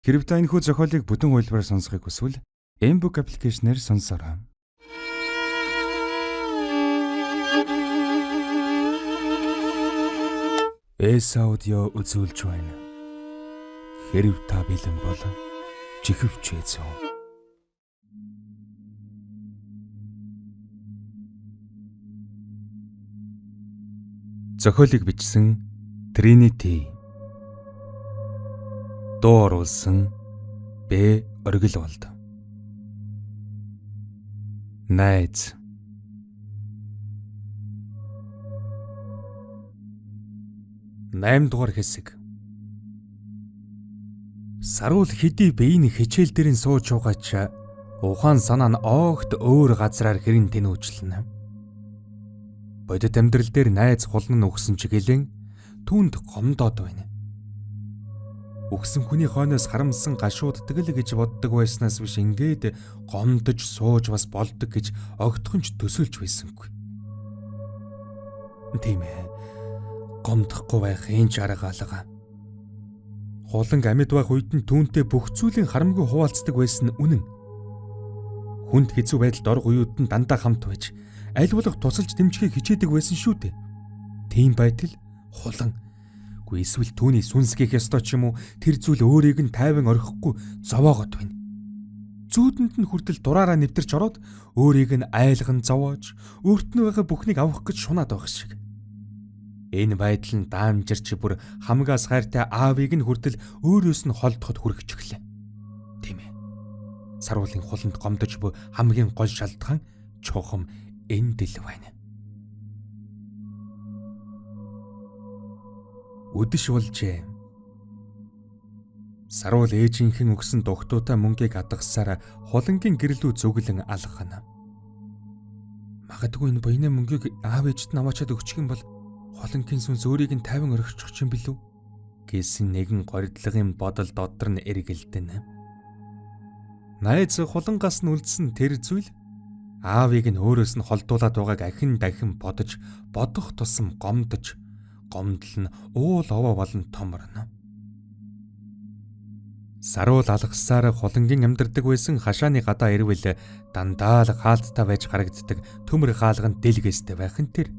Хэрэв та энэхүү зохиолыг бүтэн хуулбараар сонсохыг хүсвэл M-Book аппликейшнээр сонсоорой. Аудио үзүүлж байна. Хэрэв та бэлэн бол чихвч эзэн. Зохиолыг бичсэн Trinity. Дуу оруулсан Б. Оргилволд. Найз. Дугаар хэсэг. Саруул хэдий биеийн хичээл дээрэн сууж угаач ухаан санаа нь огт өөр газраар хэрэн тэнүүжлэнэ. Бодит амьдрал дээр найз хулн нь өгсөн чиглэн түүнд гомдоод байна. Өгсөн хүний хойноос харамсан гашууддаг л гэж боддог байснаас биш ингээд гомдож сууж бас болдог гэж огтхонч төсөөлж байсангүй. Тийм ээ. Гомдохгүй байх энэ ч арга алга. Хуланг амьд байх үед нь түүнтэй бүх зүйлийн харамгүй хуваалцдаг байсан нь үнэн. Хүнд хэцүү байдалд орох үеуд нь дандаа хамт байж аль болох тусалж дэмжихийг хичээдэг байсан шүү дээ. Тийм байтал хулан эсвэл түүний сүнсгийх ёстой ч юм уу тэр зүйл өөрийг нь тайван орхихгүй зовоогоод байна. Зүүдэнд нь хүртэл дураараа нэвтэрч ороод өөрийг нь айлган зовоож өөрт нь байгаа бүхнийг авах гэж шунаад байх шиг. Энэ байдал нь даамжирч бүр хамгаас хайртай аавыг нь хүртэл өөрөөс нь холдоход хүрэж өглөө. Тийм ээ. Саруулын хуланд гомдож буй хамгийн гол шалтгаан чухам энд л байна. Өдөш болжээ. Саруул ээжийнхэн өгсөн дугтуутай мөнгийг адгасаар хулангийн гэрлүү зүглэн алгана. Магадгүй энэ буйны мөнгийг аав ээжт нь аваачаад өгчих юм бол хулангийн сүнс өөрийг нь тайван орхичих юм билүү гэсэн нэгэн горидлагын бодол дотор нь эргэлдэнэ. Найз хулангаас нь үлдсэн тэр зүйл аавыг нь өөрөөс нь холдуулаад байгааг ахин дахин бодох тусам гомдол нь уул овоо болон томорно. Саруул алгасаар хулангийн амьдардаг байсан хашааны гадаа ирвэл дандаа л хаалттай байж харагддаг төмөр хаалганд дэлгээстэй байх нь тэр.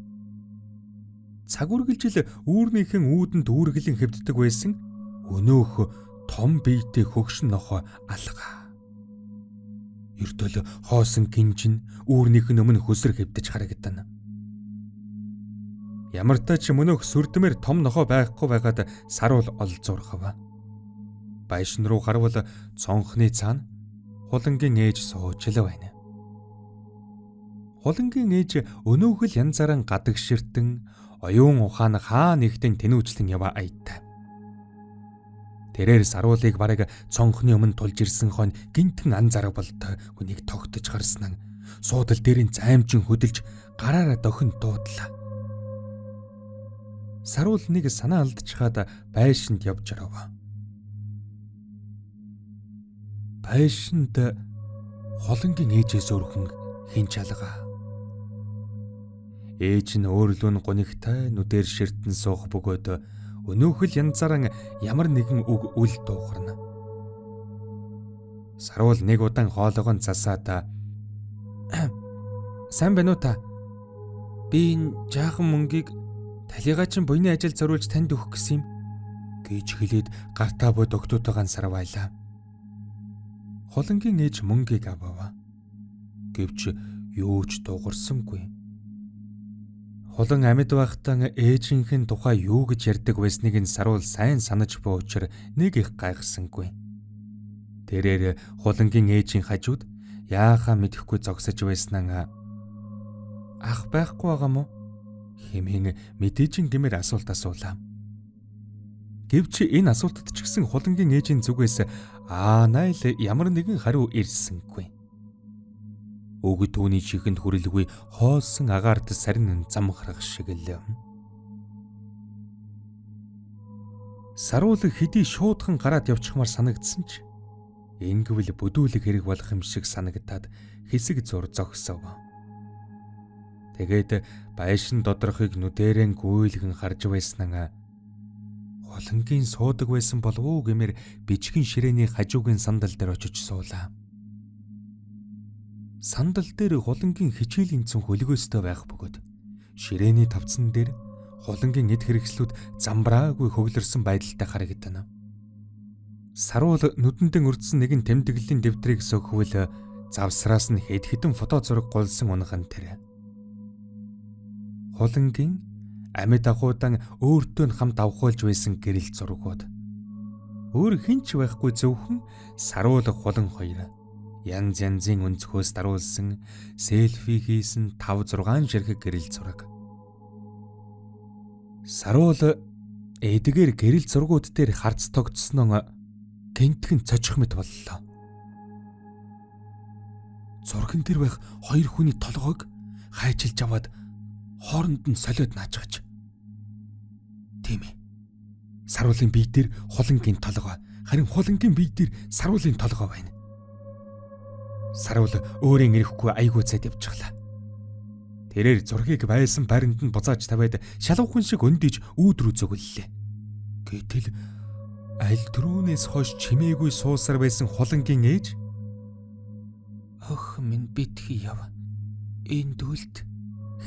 Цаг үргэлжил үүрнийхэн үүдэнд үүргэлэн хэвддэг байсан өнөөх том биетэй хөгшин нохоо алга. Ердөө хоосон гинжин үүрнийхэн өмнө хөсөр хэвдэж харагдана. Ямартай ч мөнөөх сүрдмээр том нохоо байхгүй байгаад Саруул олзуурхав. Байшин руу гарвал цонхны цаана хулангийн ээж сууж л байна. Хулангийн ээж өнөөх л янзаараа гадагширтэн оюун ухаан хаа нэгтэн тэнүүжлэн яваа айтай. Тэрээр Саруулыг бараг цонхны өмнө тулж ирсэн хойно гинтэн анзаараа болтой хүнийг тогтож харснаа суудал дээрийн займчин хөдөлж гараараа дохин дуудлаа. Саруул нэг санаа алдчихад байшинд явж оров. Байшинд хулангийн ээжээс өрхөн хинч алга. Ээж нь өөрлөө нь гунигтай нүдээр ширтэн суух бөгөөд өнөөх л янзаараа ямар нэгэн үг үл дуухарна. Саруул нэг удаан хоолойгоо засаад "Сайн байна уу та? Би энэ жаахан мөнгийг талигаа чин буйны ажил зориулж танд өгөх гэсэн юм" гэж хэлээд гартаа бод өгтөтэйгэн сарвайлаа. Хулангийн ээж мөнгийг авав. Гэвч юу ч дуурсангүй. Хулан амьд байхдаа ээжийнхэн тухай юу гэж ярьдаг байсныг нь Саруул сайн санаж буй учраас нэг их гайхсангүй. Тэрээр хулангийн ээжийн хажууд яахаа мэдэхгүй зогсож байснаа "Ах байхгүй байгаа мó?" хэмээн мэдээжин гэмээр асуулт асуулаа. Гэвч энэ асуултад ч гэсэн хулангийн ээжийн зүгээс найл ямар нэгэн хариу ирсэнгүй. Өг түүний чихэнд хүрэлгүй хоолсон агаарт сарин замхрах шиг л. Саруул хэдий шуудхан гараад явчихмаар санагдсан ч ингэвэл бүдүүлэг хэрэг болох юм шиг санагдаад хэсэг зур зогсов. Тэгээд байшин доторхыг нүдэрэн гүйлгэн харж байснаа Хулангийн суудаг байсан болов уу гэмээр бичгэн ширээний хажуугийн сандал дээр очиж суулаа. Сандал дээр хулангийн хичээлийн цүнх өлгөөстэй байх бөгөөд ширээний тавцан дээр хулангийн эд хэрэгслүүд замбраагүй хөглөрсөн байдалтай харагдана. Саруул нүдэндээ өрдсөн нэгэн тэмдэглэлийн дэвтрийг сөхвөл завсраас нь хэд хэдэн фото зураг гулсан унахан тэр. Хулангийн амьд агуудан өөртөө нь хамт авахулж байсан гэрэл зургууд. Өөр хинч байхгүй зөвхөн Саруул хулан хоёр янз янзын өнцгөөс даруулсан селфи хийсэн 5-6 ширхэг гэрэл зураг. Саруул эдгээр гэрэл зургууд дээр харц тогтсноо гинтхэн цочих мэт боллоо. Зурган дээр байх хоёр хүний толгойг хайчилж аваад хооронд нь солиод наачгаж. Тийм ээ. Саруулын бие дээр хулангийн толгой, харин хулангийн бие дээр саруулын толгой байна. Саруул өөрийн ирэхгүй айгуу цайд явчихлаа. Тэрээр зургийг байсан байранд нь буцааж тавиад шалгуухан шиг өндиж үүдрүү зөглөлээ. Гэтэл аль түрүүнээс хойш чимээгүй суусар байсан хулангийн ээж "Ох минь битгий яв. Энэ дүлд"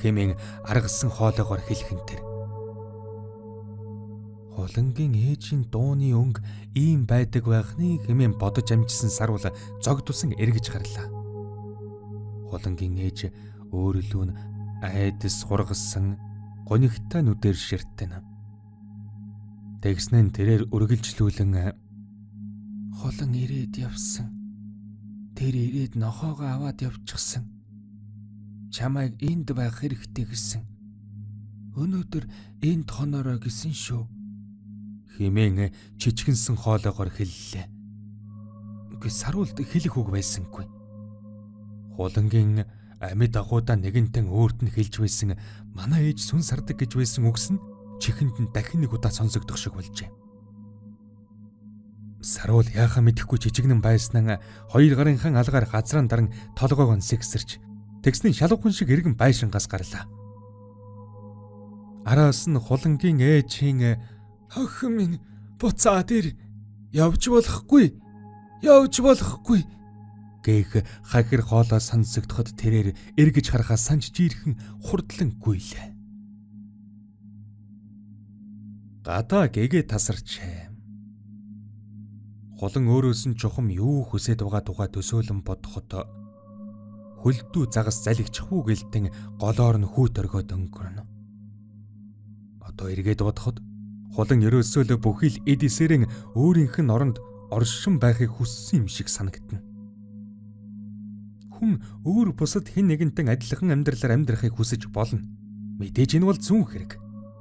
хэмээн аргасан хоолойгоор хэлхэн тэр. Хулангийн ээжийн дууны өнгө ийм байдаг байхны хэмээн бодож амжсан Саруул зогдусан эргэж харлаа. Хулангийн ээж өөрөлөө нь айдас хургасан гонигтай нүдээр ширтэнэ. Тэгснэн тэрээр үргэлжлүүлэн "Хулан ирээд явсан. Тэр ирээд нохоогоо аваад явчихсан. Чамайг энд байх хэрэгтэй гэсэн. Өнөөдөр энд хоноороо гэсэн шүү" хэмээн чичгэнсэн хоолойгоор хэллээ. Үгүй Саруулд хэлэх үг байсангүй. Хулангийн амьд агуудаа нэгэнтэн өөрт нь хэлж байсан "манай ээж сүн сардаг" гэж байсан үгс нь чихэнд нь дахин нэг удаа сонсогдох шиг болжээ. Саруул яахаа мэдэхгүй жижигнэн байснаа хоёр гарынхан алгаар газраа даран толгойг нь сэгсэрч тэгсний шалгуухан шиг эргэн байшингаас гарлаа. Араас нь хулангийн ээжийн "Ах минь буцаад ир. Явж болохгүй гээх хахир хоолой сонсогдоход тэрээр эргэж харахаа санж жиирхэн хурдлан гуйлаа. Гадаа гэгээ тасарчээ. Хулан өөрөөс нь чухам юу хүсэж байгаа төсөөлөн бодоход хөлдөө загас залгичихгүй гэлтэн голоор нь хүүт оргиод өнгөрнө. Одоо эргээд бодоход хулан ерөөсөө л бүхий л эд эсэрэн өөрийнх нь оронд оршин байхыг хүссэн юм шиг санагдана. Хүн өөр бусад хэн нэгэнтэн адилхан амьдралаар амьдрахыг хүсэж болно. Мэдээж энэ бол зүүн хэрэг.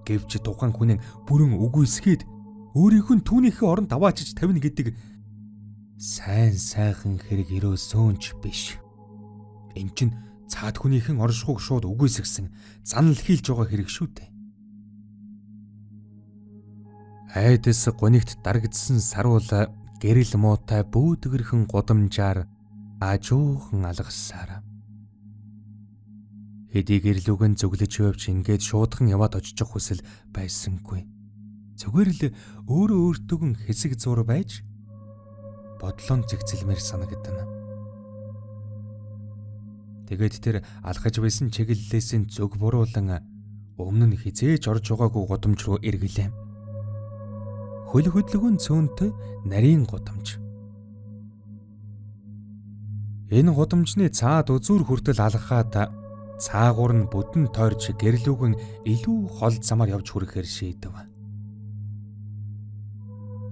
Гэвч тухайн хүнээ бүрэн үгүйсгээд өөрийнх нь түүнийхээ оронд аваачиж тавина гэдэг сайн сайхан хэрэг ерөөсөө ч биш. Энд чинь цаад хүнийхэн оршихуйг шууд үгүйсгсэн занал хийлж байгаа хэрэг шүү дээ. Айдас гонигт дарагдсан Саруул гэрэл муутай бүүдгэрхэн гудамжаар ажуухан алгасаар. Хэдий гэрлүүгэн зөвлөж явж ингээд шуудхан яваад очих хүсэл байсангүй. Зүгээр л өөрөө өөртөөгөн хэсэг зур байж бодлон зэгцэлмээр санагдана. Тэгээд тэр алхаж байсан чиглэлээсээ зүг буруулан өмнө нь хизээж орж байгаагүй гудамж руу эргэлээ. Хөл хөдлөгөн цөөнтэй нарийн гудамж. Энэ гудамжны цаад үзүүр хүртэл алхахад цаагуур нь бүдэн тойрч гэрлүүгэн илүү хол замаар явж хүрэхээр шийдэв.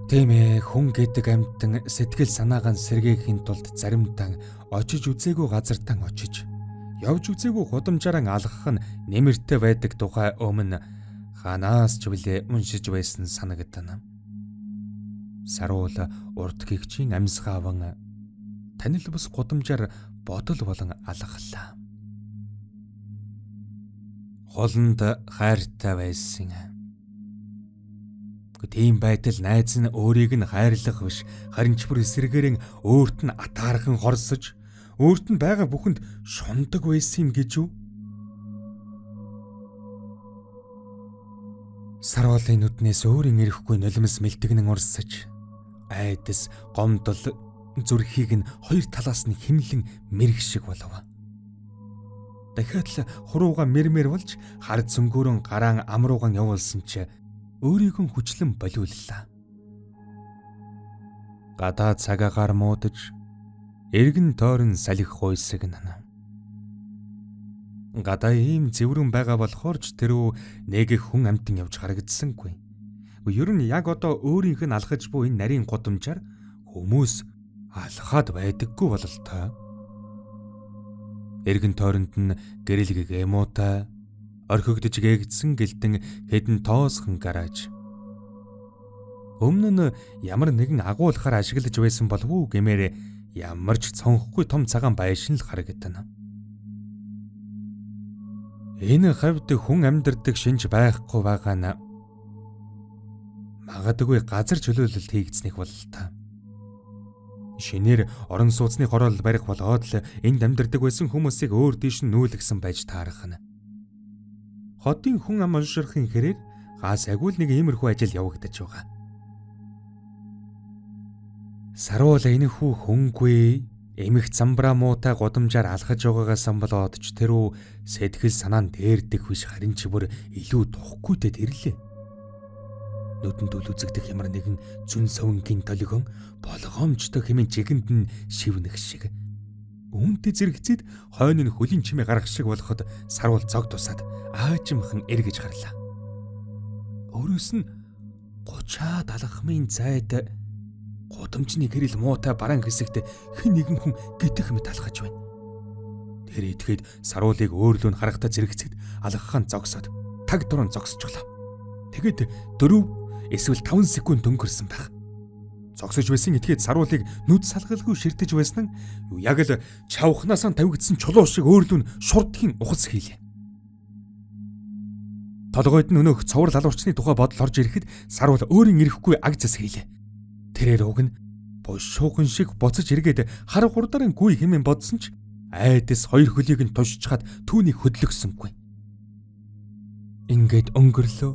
Тийм ээ, хүн гэдэг амьтан сэтгэл санаагаа сэргээхийн тулд заримдаа очиж үзээгүй газартаа очиж, явж үзээгүй гудамжаараа алхах нь нэмэртэй байдаг тухай өмнө ханаас ч үлээ уншиж байсан санагдана. Саруул урд гэгчийн амьсгаа аван танил бус гудамжаар бодол болон алхалаа. Холонд хайртай байсан. Тийм байтал найз нь өөрийг нь хайрлах биш, харин ч бүр эсрэгээрэн өөрт нь атаархан хорсож, өөрт нь байгаа бүхэнд шундаг байсан юм гэж үү? Саруулын нүднээс өөрийн эрэхгүй нулимс мэлтгнэн урсаж, айдас гомдол зүрхийг нь хоёр талаас нь химлэн мэрэг шиг болов. Дахиад л хурууга мэрмэр болж хар зөнгөөрөн гараан амруугаан явуулсан ч өөрийгөө хүчлэн болиуллаа. Гадаа цагаагаар муудаж эргэн тойрон салхи хуйсагнана. Гадаа ийм зэврэн байгаа болохоор ч тэрөө нэг хүн амтан явж харагдсангүй. Ер нь яг одоо өөрийнх нь алхаж буй энэ нарийн гудамжаар хүмүүс алхаад байдаггүй бололтой. Эргэн тойронд нь гэрэлгэг эмуутай, орхигдож гээгдсэн гэлдэн хэдэн тоосхон гараж. Өмнө нь ямар нэгэн агуулгахаар ашиглаж байсан болов уу гэмээр ямар ч цонхгүй том цагаан байшин л харагдана. Энэ хавьд хүн амьдардаг шинж байхгүй байгаа нь магадгүй газар чөлөөлөлт хийгдснэх бололтой. Шинээр орон сууцны хороол барих болоод л энд амьдардаг байсан хүмүүсийг өөр тийш нь нүүлгсэн байж таарах нь. Хотын хүн ам унширхын хэрээр гаас агуул нэг иймэрхүү ажил явагдаж байгаа. Саруул энэхүү хөнгүй эмх замбраа муутай гудамжаар алхаж байгаагаас болоод ч тэрүү сэтгэл санаа нь дээрдэх биш харин ч бүр илүү тухгүйтэй тэрлээ. Нүдэнд үл үзэгдэх ямар нэгэн зүн сувнгийн толгон болгоомжтой хэмээн чигэнд нь шивнэх шиг. Үүнтэй зэрэгцээд хойно нь хөлийн чимээ гарах шиг болоход саруул зог тусаад аажимхан эргэж гарлаа. Өөрөөс нь 30-аад алхмын зайд гудамжны гэрэл муутай бараан хэсэгт хэн нэгэн хүн гитэх мэт алхаж байна. Тэр итгэхэд саруулыг өөрлөө нь харахтаа зэрэгцээд алхахын зогсоод таг дуран зогсчихлоо. Тэгэд 4 эсвэл 5 секунд өнгөрсөн байх. Зогсож байсан этгээд саруулыг нүд салгалгүй ширтэж байсан нь яг л чавхнаас нь тавигдсан чулуу шиг өөрлөө нь шурдхийн ухас хийлээ. Толгойд нь өнөөх цоврал алуурчны тухай бодол орж ирэхэд саруул өөрийн ирэхгүй аг зас хийлээ. Тэрээр уг нь бушуухан шиг буцаж эргээд хар хурдарын гүй хэмээн бодсон ч айдас хоёр хөлийг нь тушчхаад түүнийг хөдлөгсөнгүй. Ингээд өнгөрлөө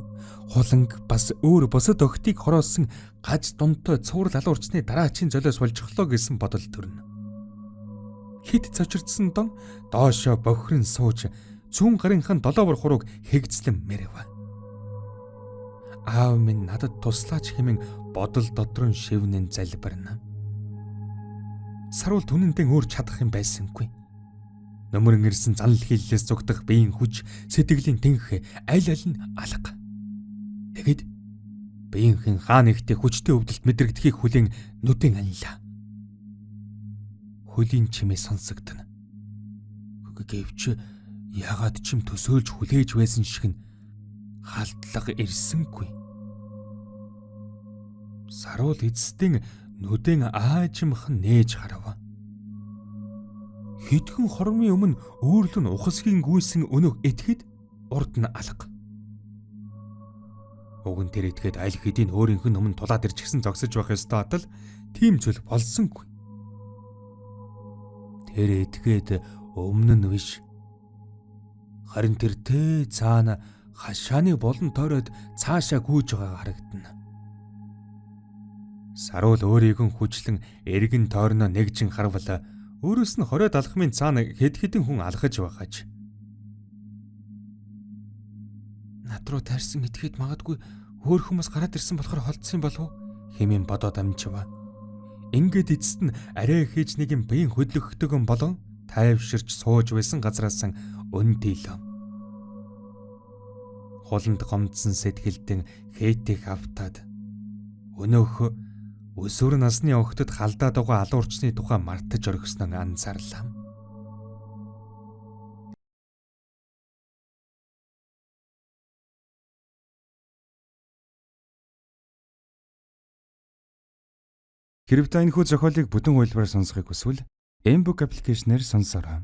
хуланг бас өөр босод охтыг хороолсон гаж дунтой цуврал алуурчны дараачийн золиос болжхлоо гэсэн бодол төрнө. Хит цочирдсан дон доошоо бохирн сууж зүүн гарынхан долоовор хурууг хэгцлэн мэрэв. Аав минь надад туслаач хэмээн бодол дотор нь шивнэн залбирна. Саруул түнэндээ өөр чадах юм байсангүй. Нөмөр ирсэн занал хийллээс зүгтах биеийн хүч, сэтгэлийн тэнх аль аль нь алга. Тэгэд биеийнхэн хаа нэгтээ хүчтэй өвдөлт мэдрэгдэхийг хүлээн нүдэн анилаа. Хөлийн чимээ сонсогдно. Гэвч яагаад ч юм төсөөлж хүлээж байсан шиг нь халдлага ирсэнгүй. Саруул эцэстэн нүдэн аажимхан нээж харав. Хэдхэн хормын өмнө өөрлөө нь ухасгийн гүйсэн өнөөх этгэд урд нь алга. Уг нь тэр этгээд аль хэдийн өөрийнх нь өмнө тулаад ирчихсэн зогсож байх ёстой атал тийм зүйл болсонгүй. Тэр этгээд өмнө нь биш. Харин тэр цаана хашааны болон тойроод цаашаа гүйж байгааг харагдана. Саруул өөрийгөө хүчлэн эргэн тойрноо нэгжин харвал өөрөөс нь 20 алхмын цаана хэд хэдэн хүн алхаж байгааж. Над руу таарсан этгээд магадгүй өөр хүмүүс гараад ирсэн болохоор холдсон болов хэмээн бодоод амжив. Ингээд эцэст нь арай хийж нэг юм биеийн хөдлөгдөгөн болон тайвширч сууж байсан газраас өндийлөө. Хуланд гомдсон сэтгэлдэн хээтэх автаад өнөөх өсвөр насны охидод халдаад байгаа алуурчны тухай мартаж орхисноо анзаарлаа. Хэрвээ та энэхүү зохиолыг бүтэн хувилбараар сонсохыг хүсвэл Mbook аппликейшнээр сонсоорой.